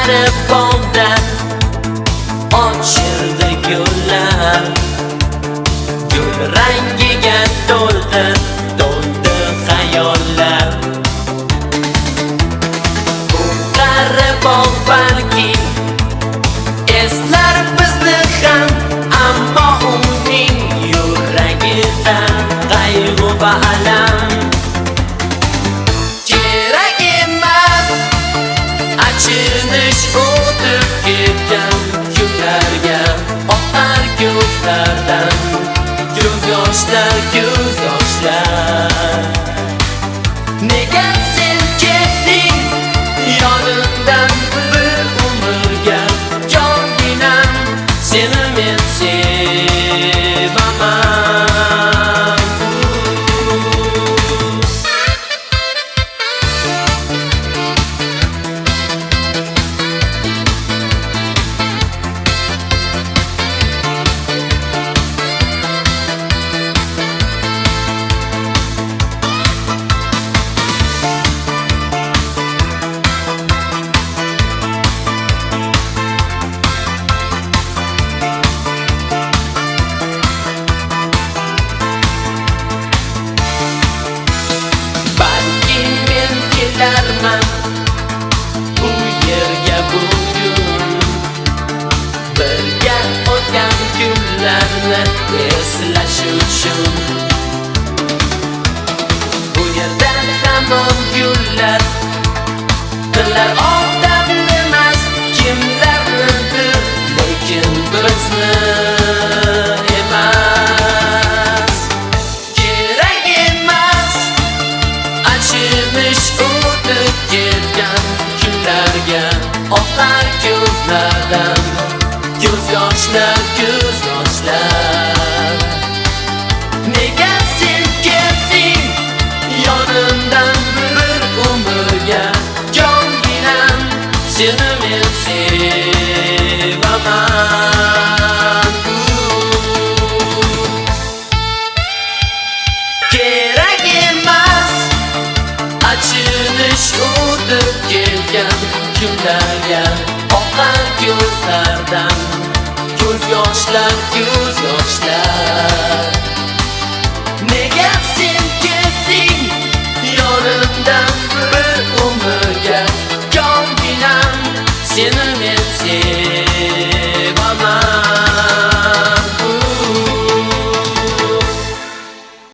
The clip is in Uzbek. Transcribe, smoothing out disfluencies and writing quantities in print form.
Arifomda ochildi gullar, gul rangiga to'ldi xayollar. Bu qari bog' balki eslar bizni ham, ammo uning yuragida qayg'u va alam. Kerak emas achinish o'tib ketgan kunlarga, oqar ko'zlardan ko'z yoshlar, ko'z yoshlar. Nega sen ketding yonimdan bir umrga, jonginam, seni men sevaman. Bu yerga bugun birga o'tgan kunlarni eslash uchun. Bu yerda hamon gullar, tillar odam emas, kimlarnidir, lekin bizni emas. Kerak emas achinish o'tib ketgan kunlarga, oqar ko'zlardan ko'z yoshlar, ko'z yoshlar. Nega sen ketding yonimdan bir umrga, jonginam, seni men sevaman. Kerak emas achinish o'tib ketgan kunlarga, oqar ko'zlardan ko'z yoshlar, ko'z yoshlar. Nega sen ketding yonimdan bir